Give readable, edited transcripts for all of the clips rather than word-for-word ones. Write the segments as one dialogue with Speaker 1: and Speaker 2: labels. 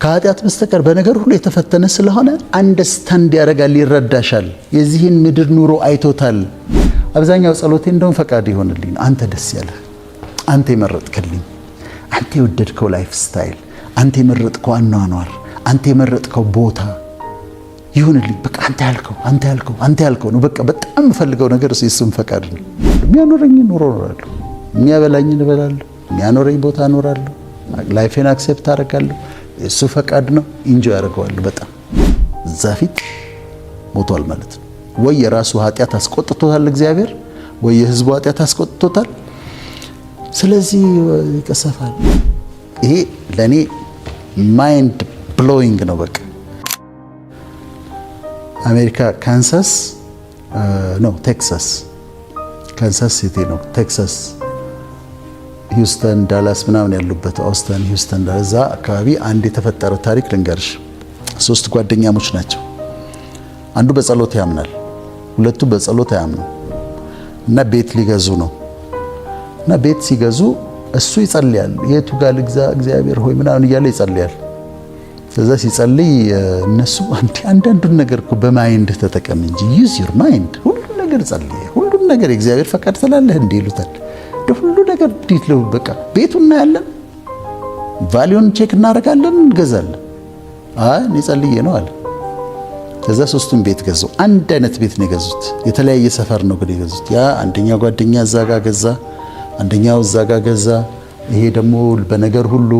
Speaker 1: ከኃጢአት በስተቀር በነገር ሁሉ የተፈተነ ስለሆነ አንደርስታንድ ያደርጋል፣ ይረዳሻል። የዚህን ምድር ኑሮ አይቶታል። አብዛኛው ጸሎቴ እንደውም ፈቃድ ይሆንልኝ፣ አንተ ደስ ያለህ፣ አንተ የመረጥክልኝ፣ አንተ የወደድከው ላይፍ ስታይል፣ አንተ የመረጥከው አኗኗር፣ አንተ የመረጥከው ቦታ ይሁንልኝ። በቃ አንተ ያልከው ነው። በቃ በጣም የምፈልገው ነገር እሱም ፈቃድ ነው። የሚያኖረኝ ኑሮ እኖራለሁ፣ የሚያበላኝ እበላለሁ፣ የሚያኖረኝ ቦታ እኖራለሁ፣ ላይፌን አክሴፕት አደርጋለሁ። እሱ ፈቃድ ነው። ኢንጆይ አደርገዋለሁ በጣም። እዛ ፊት ሞቷል ማለት ነው። ወይ የራሱ ኃጢአት አስቆጥቶታል እግዚአብሔር፣ ወይ የህዝቡ ኃጢአት አስቆጥቶታል። ስለዚህ ይቀሰፋል። ይሄ ለኔ ማይንድ ብሎዊንግ ነው። በቃ አሜሪካ ካንሳስ ነው ቴክሳስ፣ ካንሳስ ሲቲ ነው ቴክሳስ፣ ሂውስተን፣ ዳላስ ምናምን ያሉበት ኦስተን፣ ሂውስተን፣ እዛ አካባቢ አንድ የተፈጠረው ታሪክ ልንገርሽ። 3 ጓደኛሞች ናቸው። አንዱ በጸሎት ያምናል፣ ሁለቱ በጸሎት አያምኑ እና ቤት ሊገዙ ነው። እና ቤት ሲገዙ እሱ ይጸልያል። የቱ ጋር ልግዛ እግዚአብሔር ሆይ ምናምን እያለ ይጸልያል። ከዛ ሲጸልይ እነሱ አንዳንዱን ነገር እኮ በማይንድ ተጠቀም እንጂ ዩዝ ዩር ማይንድ፣ ሁሉ ነገር ጸልይ፣ ሁሉ ነገር የእግዚአብሔር ፈቃድ ስላለህ እንዴ ይሉታል። ሁሉ ነገር ዲት ነው። በቃ ቤቱን እናያለን፣ ቫልዩን ቼክ እናደርጋለን፣ እንገዛለን። እኔ ጸልዬ ነው አለ። ከዛ 3ቱም ቤት ገዙ። አንድ አይነት ቤት ነው የገዙት። የተለያየ ሰፈር ነው ግን የገዙት። ያ አንደኛው ጓደኛ እዛ ጋር ገዛ፣ አንደኛው እዛ ጋር ገዛ። ይሄ ደግሞ በነገር ሁሉ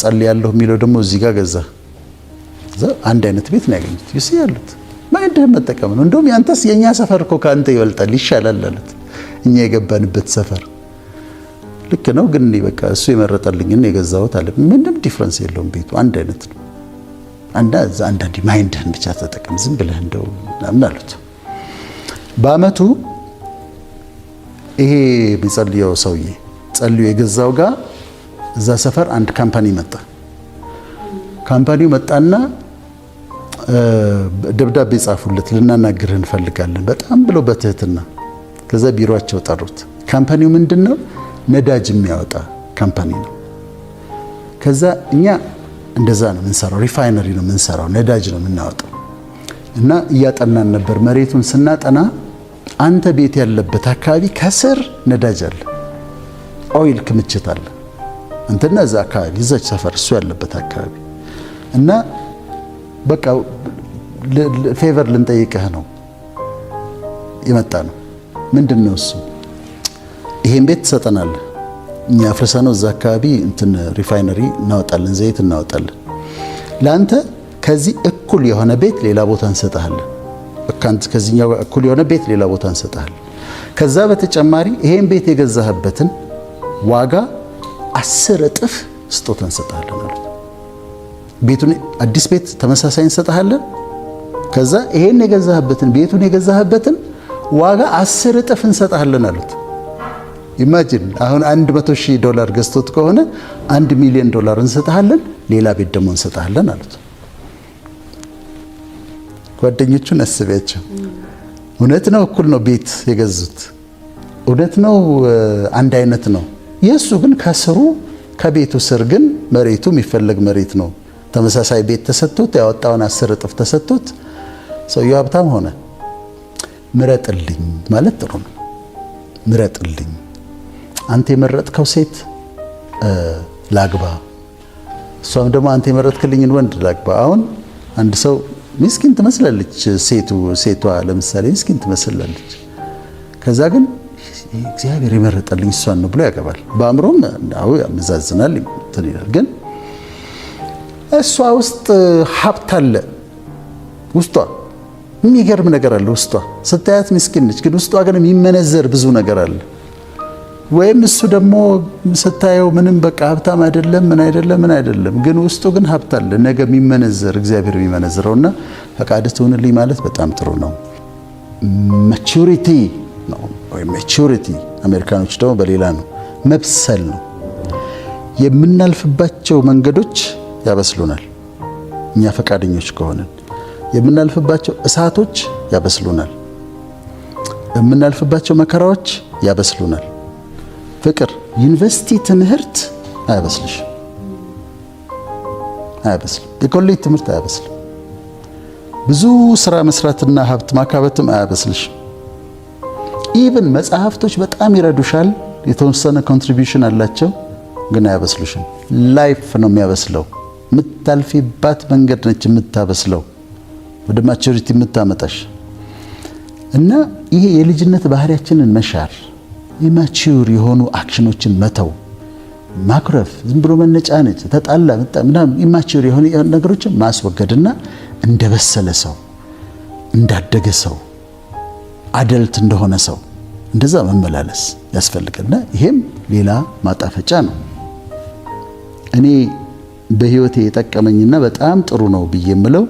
Speaker 1: ጸልያለሁ የሚለው ደግሞ እዚህ ጋር ገዛ። ከዛ አንድ አይነት ቤት ነው ያገኙት። ይስ ያሉት ማይንድህን መጠቀም ነው። እንደውም ያንተስ የኛ ሰፈር እኮ ካንተ ይበልጣል ይሻላል አሉት። እኛ የገባንበት ሰፈር ልክ ነው፣ ግን በቃ እሱ የመረጠልኝን የገዛሁት አለ። ምንም ዲፍረንስ የለውም፣ ቤቱ አንድ አይነት ነው። አንዳንዴ ማይንድህን ብቻ ተጠቀም፣ ዝም ብለህ እንደው ምናምን አሉት። በአመቱ ይሄ የሚጸልየው ሰውዬ ጸልዮ የገዛው ጋር እዛ ሰፈር አንድ ካምፓኒ መጣ። ካምፓኒው መጣና ደብዳቤ ጻፉለት፣ ልናናግርህ እንፈልጋለን በጣም ብለው በትህትና። ከዛ ቢሮአቸው ጠሩት። ካምፓኒው ምንድነው? ነዳጅ የሚያወጣ ካምፓኒ ነው። ከዛ እኛ እንደዛ ነው የምንሰራው፣ ሪፋይነሪ ነው የምንሰራው፣ ነዳጅ ነው የምናወጣው። እና እያጠናን ነበር። መሬቱን ስናጠና አንተ ቤት ያለበት አካባቢ ከስር ነዳጅ አለ፣ ኦይል ክምችት አለ። እንትና እዛ አካባቢ እዛች ሰፈር እሱ ያለበት አካባቢ እና በቃ ፌቨር ልንጠይቅህ ነው የመጣ ነው። ምንድነው እሱ? ይሄን ቤት ትሰጠናለህ፣ እኛ አፍርሰነው እዛ አካባቢ እንትን ሪፋይነሪ እናወጣለን፣ ዘይት እናወጣለን። ለአንተ ከዚህ እኩል የሆነ ቤት ሌላ ቦታ እንሰጥሃለን። ከዚህኛው እኩል የሆነ ቤት ሌላ ቦታ እንሰጥሃለን። ከዛ በተጨማሪ ይሄን ቤት የገዛህበትን ዋጋ 10 እጥፍ ስጦታ እንሰጥሃለን አሉት። ቤቱን አዲስ ቤት ተመሳሳይ እንሰጥሃለን። ከዛ ይሄን የገዛህበትን ቤቱን የገዛህበትን ዋጋ 10 እጥፍ እንሰጥሃለን አሉት። ኢማጂን አሁን $100,000 ገዝቶት ከሆነ $1 ሚሊዮን እንሰጥሃለን፣ ሌላ ቤት ደግሞ እንሰጥሃለን አሉት። ጓደኞቹን አስቢያቸው። እውነት ነው፣ እኩል ነው ቤት የገዙት፣ እውነት ነው፣ አንድ አይነት ነው። የእሱ ግን ከስሩ ከቤቱ ስር ግን መሬቱ የሚፈለግ መሬት ነው። ተመሳሳይ ቤት ተሰጥቶት ያወጣውን 10 እጥፍ ተሰጥቶት ሰውየው ሀብታም ሆነ። ምረጥልኝ ማለት ጥሩ ነው። ምረጥልኝ፣ አንተ የመረጥከው ሴት ላግባ፣ እሷም ደግሞ አንተ የመረጥክልኝን ወንድ ላግባ። አሁን አንድ ሰው ምስኪን ትመስላለች፣ ሴቷ ለምሳሌ ምስኪን ትመስላለች። ከዛ ግን እግዚአብሔር የመረጠልኝ እሷን ነው ብሎ ያገባል። በአእምሮም አዎ ያመዛዝናል እንትን ይላል። ግን እሷ ውስጥ ሀብት አለ፣ ውስጧ የሚገርም ነገር አለ። ውስጧ ስታያት ምስኪን ነች፣ ግን ውስጧ ግን የሚመነዘር ብዙ ነገር አለ። ወይም እሱ ደግሞ ስታየው ምንም በቃ ሀብታም አይደለም፣ ምን አይደለም፣ ግን ውስጡ ግን ሀብት አለ፣ ነገ የሚመነዘር እግዚአብሔር የሚመነዝረውና ፈቃድህ ትሁንልኝ ማለት በጣም ጥሩ ነው። ማቹሪቲ ነው ወይ ማቹሪቲ፣ አሜሪካኖች ደግሞ በሌላ ነው፣ መብሰል ነው። የምናልፍባቸው መንገዶች ያበስሉናል። እኛ ፈቃደኞች ከሆነን የምናልፍባቸው እሳቶች ያበስሉናል። የምናልፍባቸው መከራዎች ያበስሉናል። ፍቅር ዩኒቨርሲቲ ትምህርት አያበስልሽ። አያበስልም። የኮሌጅ ትምህርት አያበስልም። ብዙ ስራ መስራትና ሀብት ማካበትም አያበስልሽም። ኢቭን መጽሐፍቶች በጣም ይረዱሻል፣ የተወሰነ ኮንትሪቢዩሽን አላቸው፣ ግን አያበስሉሽም። ላይፍ ነው የሚያበስለው። የምታልፊባት መንገድ ነች የምታበስለው፣ ወደ ማቹሪቲ የምታመጣሽ። እና ይሄ የልጅነት ባህሪያችንን መሻር፣ ኢማቹር የሆኑ አክሽኖችን መተው፣ ማኩረፍ፣ ዝም ብሎ መነጫነጭ፣ ተጣላ ምናምን ኢማቹር የሆኑ ነገሮችን ማስወገድና እንደበሰለ ሰው፣ እንዳደገ ሰው፣ አደልት እንደሆነ ሰው እንደዛ መመላለስ ያስፈልገና ይሄም ሌላ ማጣፈጫ ነው። እኔ በህይወቴ የጠቀመኝና በጣም ጥሩ ነው ብዬ የምለው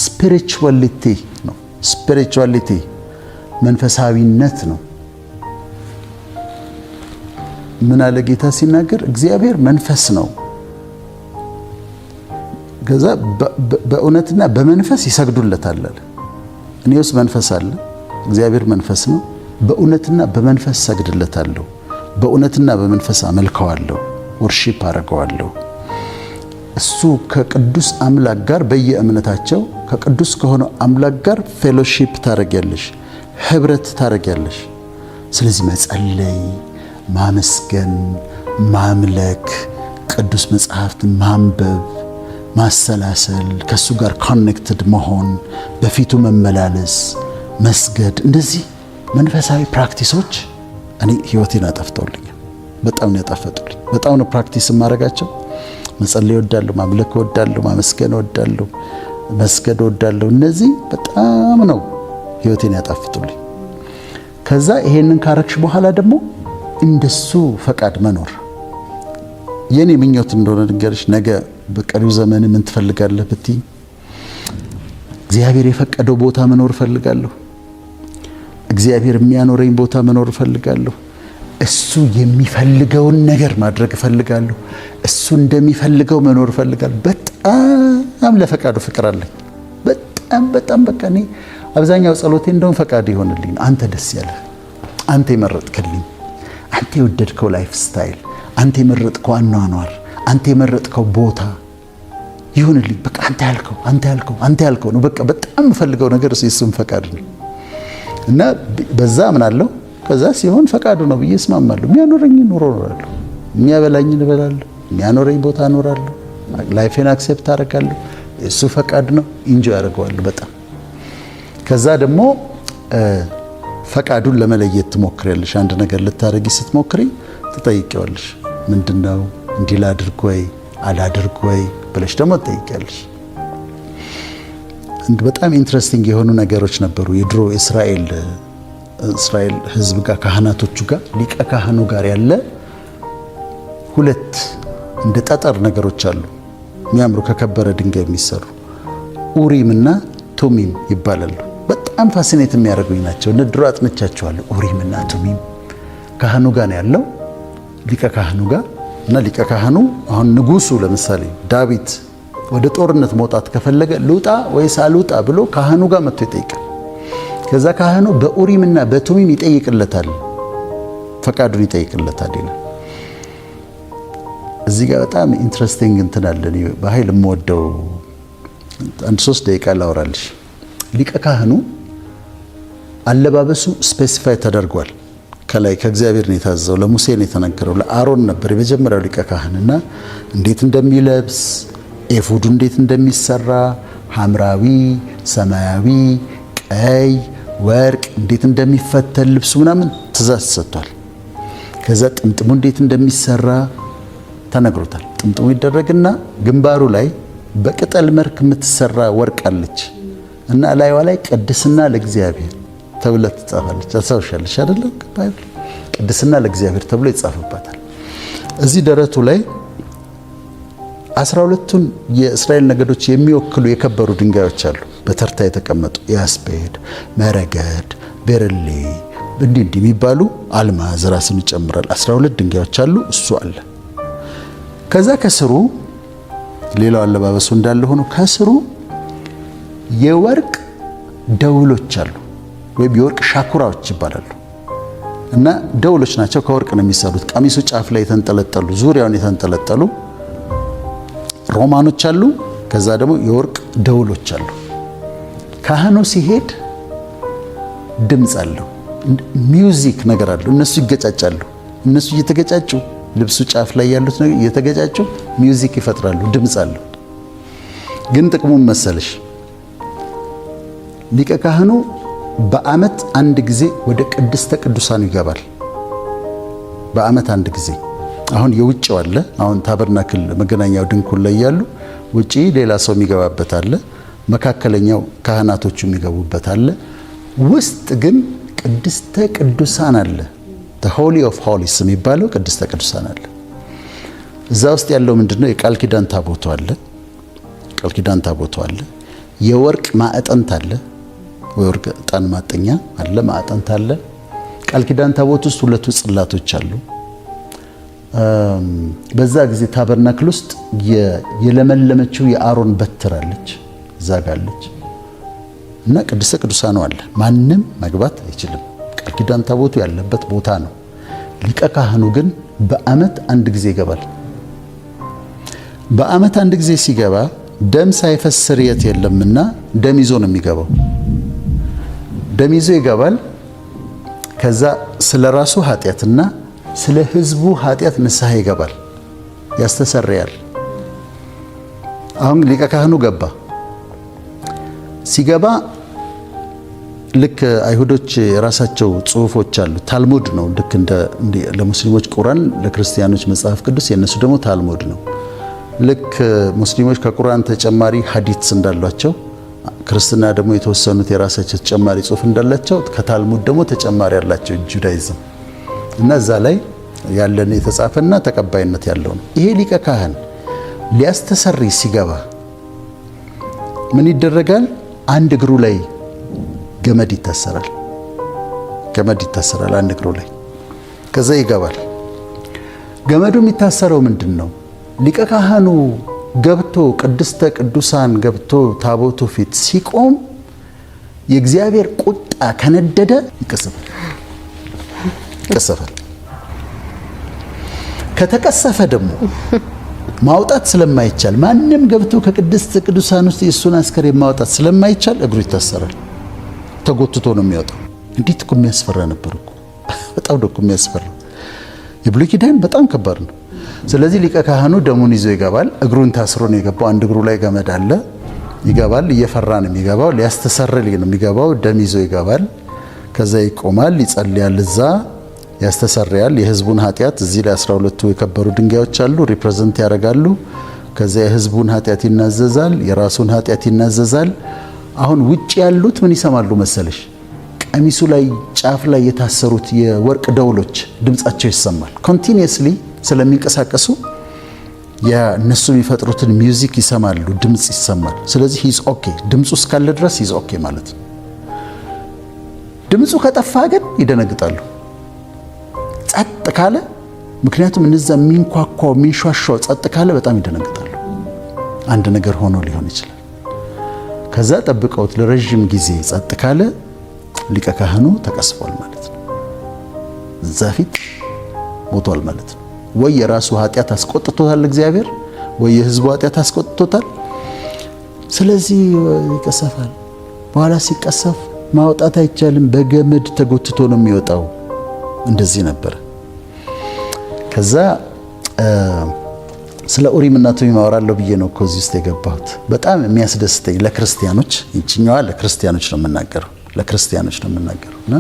Speaker 1: ስፒሪቹዋሊቲ ነው። ስፒሪቹዋሊቲ መንፈሳዊነት ነው። ምን አለ ጌታ ሲናገር? እግዚአብሔር መንፈስ ነው፣ ከዛ በእውነትና በመንፈስ ይሰግዱለታል አለ። እኔ ውስጥ መንፈስ አለ፣ እግዚአብሔር መንፈስ ነው። በእውነትና በመንፈስ ሰግድለታለሁ፣ በእውነትና በመንፈስ አመልከዋለሁ፣ ወርሺፕ አደርገዋለሁ። እሱ ከቅዱስ አምላክ ጋር በየእምነታቸው ከቅዱስ ከሆነው አምላክ ጋር ፌሎሺፕ ታረጊያለሽ፣ ህብረት ታረጊያለሽ። ስለዚህ መጸለይ፣ ማመስገን፣ ማምለክ፣ ቅዱስ መጽሐፍት ማንበብ፣ ማሰላሰል፣ ከሱ ጋር ኮኔክትድ መሆን፣ በፊቱ መመላለስ፣ መስገድ፣ እንደዚህ መንፈሳዊ ፕራክቲሶች እኔ ህይወቴን አጠፍተውልኛል። በጣም ነው ያጣፈጡልኝ። በጣም ነው ፕራክቲስ የማደርጋቸው። መጸለይ እወዳለሁ፣ ማምለክ እወዳለሁ፣ ማመስገን እወዳለሁ፣ መስገድ እወዳለሁ። እነዚህ በጣም ነው ህይወቴን ያጣፍጡልኝ። ከዛ ይሄንን ካረክሽ በኋላ ደግሞ እንደሱ ፈቃድ መኖር የኔ ምኞት እንደሆነ ንገርሽ። ነገ በቀሪው ዘመን ምን ትፈልጋለህ ብትይ፣ እግዚአብሔር የፈቀደው ቦታ መኖር እፈልጋለሁ። እግዚአብሔር የሚያኖረኝ ቦታ መኖር እፈልጋለሁ። እሱ የሚፈልገውን ነገር ማድረግ እፈልጋለሁ። እሱ እንደሚፈልገው መኖር እፈልጋለሁ። በጣም ለፈቃዱ ፍቅር አለኝ። በጣም በቃ እኔ አብዛኛው ጸሎቴ እንደውም ፈቃድ ይሆንልኝ፣ አንተ ደስ ያለህ፣ አንተ የመረጥክልኝ፣ አንተ የወደድከው ላይፍ ስታይል፣ አንተ የመረጥከው አኗኗር፣ አንተ የመረጥከው ቦታ ይሁንልኝ። በቃ አንተ ያልከው ነው። በቃ በጣም የምፈልገው ነገር እሱም ፈቃድ ነው እና በዛ አምናለሁ። ከዛ ሲሆን ፈቃዱ ነው ብዬ እስማማለሁ። የሚያኖረኝ ኑሮ እኖራለሁ፣ የሚያበላኝ እበላለሁ፣ የሚያኖረኝ ቦታ እኖራለሁ፣ ላይፌን አክሴፕት አደርጋለሁ። እሱ ፈቃድ ነው፣ ኢንጆይ አደርገዋለሁ በጣም። ከዛ ደግሞ ፈቃዱን ለመለየት ትሞክሪያለሽ። አንድ ነገር ልታደርጊ ስትሞክሪ ትጠይቂዋለሽ። ምንድነው? እንዲህ ላድርግ ወይ አላድርግ ወይ ብለሽ ደግሞ ትጠይቂያለሽ። በጣም ኢንትረስቲንግ የሆኑ ነገሮች ነበሩ። የድሮ እስራኤል ህዝብ ጋር ካህናቶቹ ጋር ሊቀ ካህኑ ጋር ያለ ሁለት እንደ ጠጠር ነገሮች አሉ፣ የሚያምሩ ከከበረ ድንጋይ የሚሰሩ ኡሪም እና ቱሚም ይባላሉ። በጣም ፋሲኔት የሚያደርጉኝ ናቸው። ድሮ አጥንቻቸዋለሁ። ኡሪም እና ቱሚም ካህኑ ጋር ነው ያለው፣ ሊቀ ካህኑ ጋር እና ሊቀ ካህኑ አሁን ንጉሱ ለምሳሌ ዳዊት ወደ ጦርነት መውጣት ከፈለገ ልውጣ ወይስ አልውጣ ብሎ ካህኑ ጋር መጥቶ ይጠይቃል። ከዛ ካህኑ በኡሪምና በቱሚም ይጠይቅለታል፣ ፈቃዱን ይጠይቅለታል ይላል። እዚህ ጋር በጣም ኢንትረስቲንግ እንትን አለ። በኃይል የምወደው አንድ 3 ደቂቃ ላውራልሽ። ሊቀ ካህኑ አለባበሱ ስፔሲፋይ ተደርጓል። ከላይ ከእግዚአብሔር ነው የታዘዘው፣ ለሙሴ ነው የተነገረው፣ ለአሮን ነበር የመጀመሪያው ሊቀ ካህንና እንዴት እንደሚለብስ ኤፉዱ እንዴት እንደሚሰራ ሐምራዊ፣ ሰማያዊ፣ ቀይ፣ ወርቅ እንዴት እንደሚፈተል ልብሱ ምናምን ትእዛዝ ሰጥቷል። ከዛ ጥምጥሙ እንዴት እንደሚሰራ ተነግሮታል። ጥምጥሙ ይደረግና ግንባሩ ላይ በቅጠል መልክ የምትሰራ ወርቅ አለች እና ላይዋ ላይ ቅድስና ለእግዚአብሔር ተብላ ትጻፋለች። ታሳውሻለሽ አይደለ? ቅድስና ለእግዚአብሔር ተብሎ ይጻፍባታል። እዚህ ደረቱ ላይ 12ቱን የእስራኤል ነገዶች የሚወክሉ የከበሩ ድንጋዮች አሉ፣ በተርታ የተቀመጡ ያስፔድ፣ መረገድ፣ ቤርሌ እንዲህ የሚባሉ አልማዝ ራስን ይጨምራል። 12 ድንጋዮች አሉ። እሱ አለ። ከዛ ከስሩ ሌላው አለባበሱ እንዳለ ሆኖ ከስሩ የወርቅ ደውሎች አሉ፣ ወይም የወርቅ ሻኩራዎች ይባላሉ። እና ደውሎች ናቸው፣ ከወርቅ ነው የሚሰሩት። ቀሚሱ ጫፍ ላይ የተንጠለጠሉ፣ ዙሪያውን የተንጠለጠሉ ሮማኖች አሉ። ከዛ ደግሞ የወርቅ ደውሎች አሉ። ካህኑ ሲሄድ ድምፅ አለው፣ ሚውዚክ ነገር አለው። እነሱ ይገጫጫሉ። እነሱ እየተገጫጩ ልብሱ ጫፍ ላይ ያሉት ነገር እየተገጫጩ ሚውዚክ ይፈጥራሉ፣ ድምፅ አለው። ግን ጥቅሙን መሰለሽ ሊቀ ካህኑ በዓመት አንድ ጊዜ ወደ ቅድስተ ቅዱሳን ይገባል። በዓመት አንድ ጊዜ። አሁን የውጭው አለ። አሁን ታበርናክል መገናኛው ድንኩል ላይ ያሉ ውጪ ሌላ ሰው የሚገባበት አለ። መካከለኛው ካህናቶቹ የሚገቡበት አለ። ውስጥ ግን ቅድስተ ቅዱሳን አለ። the holy of holies የሚባለው ቅድስተ ቅዱሳን አለ። እዛ ውስጥ ያለው ምንድነው? የቃል ኪዳን ታቦቱ አለ። ቃል ኪዳን ታቦቱ አለ። የወርቅ ማዕጠንት አለ። ወርቅ ዕጣን ማጠኛ አለ፣ ማዕጠንት አለ። ቃል ኪዳን ታቦት ውስጥ ሁለቱ ጽላቶች አሉ። በዛ ጊዜ ታበርናክል ውስጥ የለመለመችው የአሮን በትር አለች፣ እዛ ጋር አለች እና ቅድስተ ቅዱሳኑ አለ። ማንም መግባት አይችልም። ቃል ኪዳን ታቦቱ ያለበት ቦታ ነው። ሊቀ ካህኑ ግን በዓመት አንድ ጊዜ ይገባል። በዓመት አንድ ጊዜ ሲገባ ደም ሳይፈስ ስርየት የለምና ደም ይዞ ነው የሚገባው። ደም ይዞ ይገባል። ከዛ ስለ ራሱ ኃጢአትና ስለ ሕዝቡ ኃጢአት ንስሐ ይገባል፣ ያስተሰርያል። አሁን ሊቀ ካህኑ ገባ። ሲገባ ልክ አይሁዶች የራሳቸው ጽሑፎች አሉ። ታልሙድ ነው። ልክ እንደ ለሙስሊሞች ቁርአን፣ ለክርስቲያኖች መጽሐፍ ቅዱስ፣ የነሱ ደግሞ ታልሙድ ነው። ልክ ሙስሊሞች ከቁርአን ተጨማሪ ሐዲስ እንዳሏቸው፣ ክርስትና ደግሞ የተወሰኑት የራሳቸው ተጨማሪ ጽሑፍ እንዳላቸው፣ ከታልሙድ ደግሞ ተጨማሪ ያላቸው ጁዳይዝም እና እዛ ላይ ያለን የተጻፈና ተቀባይነት ያለው ነው። ይሄ ሊቀ ካህን ሊያስተሰሪ ሲገባ ምን ይደረጋል? አንድ እግሩ ላይ ገመድ ይታሰራል። ገመድ ይታሰራል አንድ እግሩ ላይ። ከዛ ይገባል። ገመዱ የሚታሰረው ምንድን ነው? ሊቀ ካህኑ ገብቶ ቅድስተ ቅዱሳን ገብቶ ታቦቱ ፊት ሲቆም የእግዚአብሔር ቁጣ ከነደደ ይቀሰፋል። ከተቀሰፈ ደግሞ ማውጣት ስለማይቻል ማንም ገብቶ ከቅድስተ ቅዱሳን ውስጥ የእሱን አስከሬን ማውጣት ስለማይቻል እግሩ ይታሰራል። ተጎትቶ ነው የሚወጣው። እንዴት እኮ የሚያስፈራ ነበር እኮ! በጣም ነው እኮ የሚያስፈራ። የብሉይ ኪዳን በጣም ከባድ ነው። ስለዚህ ሊቀ ካህኑ ደሙን ይዞ ይገባል። እግሩን ታስሮ ነው የገባው። አንድ እግሩ ላይ ገመድ አለ። ይገባል። እየፈራ ነው የሚገባው። ሊያስተሰርል ነው የሚገባው። ደም ይዞ ይገባል። ከዛ ይቆማል፣ ይጸልያል። እዛ ያስተሰርያል የሕዝቡን ኃጢአት። እዚህ ላይ 12ቱ የከበሩ ድንጋዮች አሉ፣ ሪፕሬዘንት ያደርጋሉ። ከዛ የሕዝቡን ኃጢአት ይናዘዛል፣ የራሱን ኃጢአት ይናዘዛል። አሁን ውጭ ያሉት ምን ይሰማሉ መሰለሽ? ቀሚሱ ላይ ጫፍ ላይ የታሰሩት የወርቅ ደውሎች ድምጻቸው ይሰማል። ኮንቲኒየስሊ ስለሚንቀሳቀሱ የነሱ የሚፈጥሩትን ሚውዚክ ይሰማሉ፣ ድምጽ ይሰማል። ስለዚህ ሂዝ ኦኬ፣ ድምጹ እስካለ ድረስ ሂዝ ኦኬ ማለት ነው። ድምጹ ከጠፋ ግን ይደነግጣሉ። ጸጥ ካለ፣ ምክንያቱም እነዛ የሚንኳኳው የሚንሿሿው ጸጥ ካለ በጣም ይደነግጣሉ። አንድ ነገር ሆኖ ሊሆን ይችላል። ከዛ ጠብቀውት ለረጅም ጊዜ ጸጥ ካለ ሊቀ ካህኑ ተቀስፏል ማለት ነው። እዛ ፊት ሞቷል ማለት ነው። ወይ የራሱ ኃጢአት አስቆጥቶታል እግዚአብሔር፣ ወይ የሕዝቡ ኃጢአት አስቆጥቶታል። ስለዚህ ይቀሰፋል። በኋላ ሲቀሰፍ ማውጣት አይቻልም። በገመድ ተጎትቶ ነው የሚወጣው። እንደዚህ ነበር። ከዛ ስለ ኡሪምና ቱሚም አወራለሁ ብዬ ነው እኮ እዚህ ውስጥ የገባሁት። በጣም የሚያስደስተኝ ለክርስቲያኖች፣ ይችኛዋ ለክርስቲያኖች ነው የምናገረው፣ ለክርስቲያኖች ነው የምናገረው። እና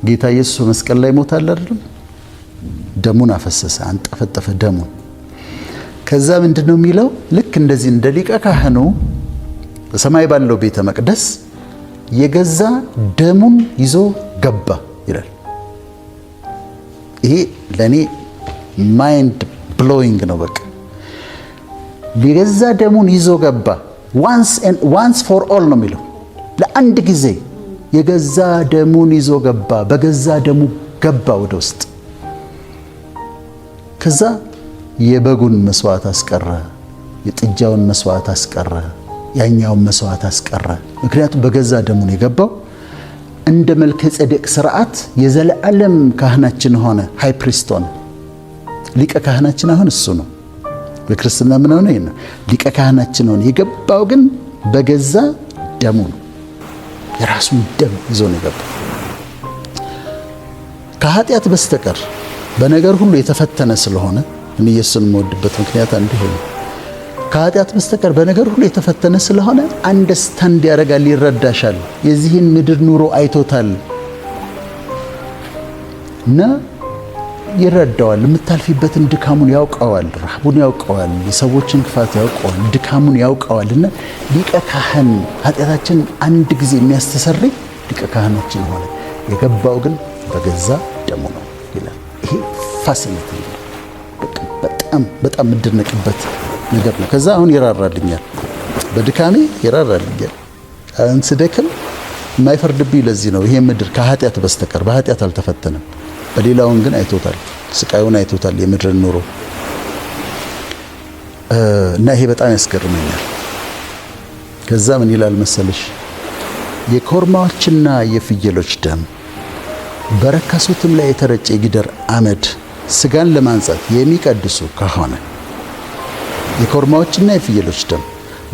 Speaker 1: ጌታ ኢየሱስ በመስቀል ላይ ሞታል አይደለም? ደሙን አፈሰሰ፣ አንጠፈጠፈ ደሙን። ከዛ ምንድነው የሚለው? ልክ እንደዚህ እንደ ሊቀ ካህኑ በሰማይ ባለው ቤተ መቅደስ የገዛ ደሙን ይዞ ገባ ይላል። ይሄ ለኔ ማይንድ ብሎዊንግ ነው። በቃ የገዛ ደሙን ይዞ ገባ። ዋንስ ፎር ኦል ነው የሚለው። ለአንድ ጊዜ የገዛ ደሙን ይዞ ገባ። በገዛ ደሙ ገባ ወደ ውስጥ። ከዛ የበጉን መስዋዕት አስቀረ፣ የጥጃውን መስዋዕት አስቀረ፣ ያኛውን መስዋዕት አስቀረ። ምክንያቱም በገዛ ደሙን የገባው እንደ መልከ ጼዴቅ ስርዓት የዘላለም ካህናችን ሆነ። ሃይ ፕሪስት ሆነ። ሊቀ ካህናችን አሁን እሱ ነው። በክርስትና ምን ሆነ? ይሄ ነው ሊቀ ካህናችን ሆነ። የገባው ግን በገዛ ደሙ ነው። የራሱን ደም ይዞ ነው የገባው። ከኃጢአት በስተቀር በነገር ሁሉ የተፈተነ ስለሆነ እኔ ኢየሱስን የምወድበት ምክንያት አንዱ ነው። ከኃጢአት በስተቀር በነገር ሁሉ የተፈተነ ስለሆነ አንደርስታንድ ያደርጋል፣ ይረዳሻል። የዚህን ምድር ኑሮ አይቶታል እና ይረዳዋል። የምታልፊበትን ድካሙን ያውቀዋል፣ ረሃቡን ያውቀዋል፣ የሰዎችን ክፋት ያውቀዋል፣ ድካሙን ያውቀዋል። እና ሊቀ ካህን ኃጢአታችን አንድ ጊዜ የሚያስተሰርይ ሊቀ ካህናችን ሆነ። የገባው ግን በገዛ ደሙ ነው ይላል። ይሄ ፋሲኔቲንግ ነው። በጣም የምደነቅበት ነገር ነው። ከዛ አሁን ይራራልኛል፣ በድካሜ ይራራልኛል። አሁን ስደክም የማይፈርድብኝ ለዚህ ነው። ይሄ ምድር ከኃጢአት በስተቀር በኃጢአት አልተፈተነም። በሌላውን ግን አይቶታል፣ ስቃዩን አይቶታል፣ የምድርን ኑሮ እና ይሄ በጣም ያስገርመኛል። ከዛ ምን ይላል መሰለሽ? የኮርማዎችና የፍየሎች ደም በረከሱትም ላይ የተረጨ የጊደር አመድ ስጋን ለማንጻት የሚቀድሱ ከሆነ የኮርማዎችና የፍየሎች ደም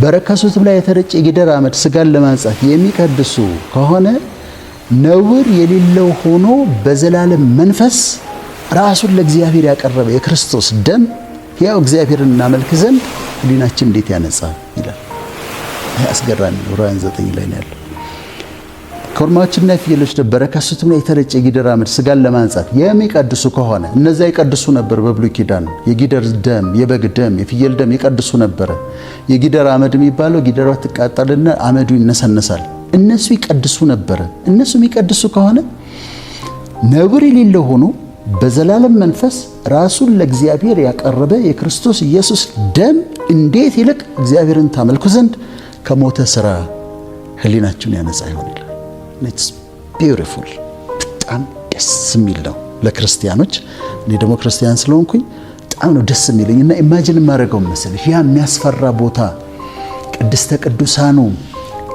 Speaker 1: በረከሱትም ላይ የተረጨ የጊደር አመድ ስጋን ለማንጻት የሚቀድሱ ከሆነ ነውር የሌለው ሆኖ በዘላለም መንፈስ ራሱን ለእግዚአብሔር ያቀረበ የክርስቶስ ደም ያው እግዚአብሔርን እናመልክ ዘንድ ሕሊናችን እንዴት ያነጻል ይላል። ይህ አስገራሚ ነው። ዕብራውያን 9 ላይ ነው ያለው። ኮርማዎችና የፍየሎች ደም በረከሱትም ላይ የተረጨ የጊደር አመድ ስጋን ለማንጻት የሚቀድሱ ከሆነ እነዚያ ይቀድሱ ነበር። በብሉይ ኪዳን የጊደር ደም፣ የበግ ደም፣ የፍየል ደም ይቀድሱ ነበረ። የጊደር አመድ የሚባለው ጊደሯ ትቃጠልና አመዱ ይነሰነሳል። እነሱ ይቀድሱ ነበረ። እነሱ የሚቀድሱ ከሆነ ነውር የሌለው ሆኖ በዘላለም መንፈስ ራሱን ለእግዚአብሔር ያቀረበ የክርስቶስ ኢየሱስ ደም እንዴት ይልቅ እግዚአብሔርን ታመልኩ ዘንድ ከሞተ ስራ ሕሊናችሁን ያነጻ ይሆን ይላል። ኢትስ ቢዩቲፉል። በጣም ደስ የሚል ነው ለክርስቲያኖች። እኔ ደግሞ ክርስቲያን ስለሆንኩኝ በጣም ነው ደስ የሚለኝ እና ኢማጂን የማደርገው መሰለሽ ያ የሚያስፈራ ቦታ ቅድስተ ቅዱሳኑ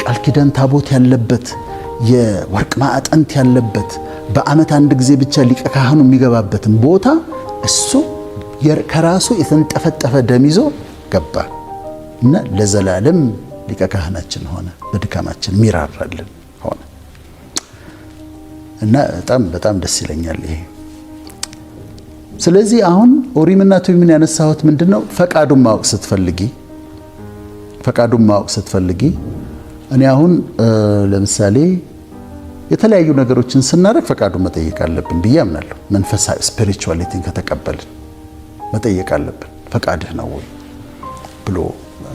Speaker 1: ቃል ኪዳን ታቦት ያለበት የወርቅ ማዕጠንት ያለበት በዓመት አንድ ጊዜ ብቻ ሊቀ ካህኑ የሚገባበትን ቦታ እሱ ከራሱ የተንጠፈጠፈ ደም ይዞ ገባ እና ለዘላለም ሊቀ ካህናችን ሆነ። በድካማችን ሚራራልን ሆነ እና በጣም ደስ ይለኛል ይሄ። ስለዚህ አሁን ኡሪምና ቱሚምን ያነሳሁት ምንድነው? ፈቃዱን ማወቅ ስትፈልጊ እኔ አሁን ለምሳሌ የተለያዩ ነገሮችን ስናደርግ ፈቃዱን መጠየቅ አለብን ብዬ አምናለሁ። መንፈሳዊ ስፒሪቹዋሊቲን ከተቀበልን መጠየቅ አለብን። ፈቃድህ ነው ወይ ብሎ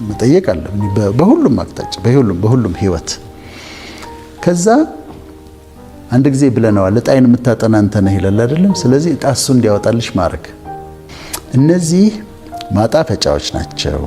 Speaker 1: መጠየቅ አለብን። በሁሉም አቅጣጫ በሁሉም ህይወት። ከዛ አንድ ጊዜ ብለናል፣ ዕጣይን የምታጠና አንተ ነህ ይላል አይደለም? ስለዚህ ዕጣ እሱ እንዲያወጣልሽ ማድረግ። እነዚህ ማጣፈጫዎች ናቸው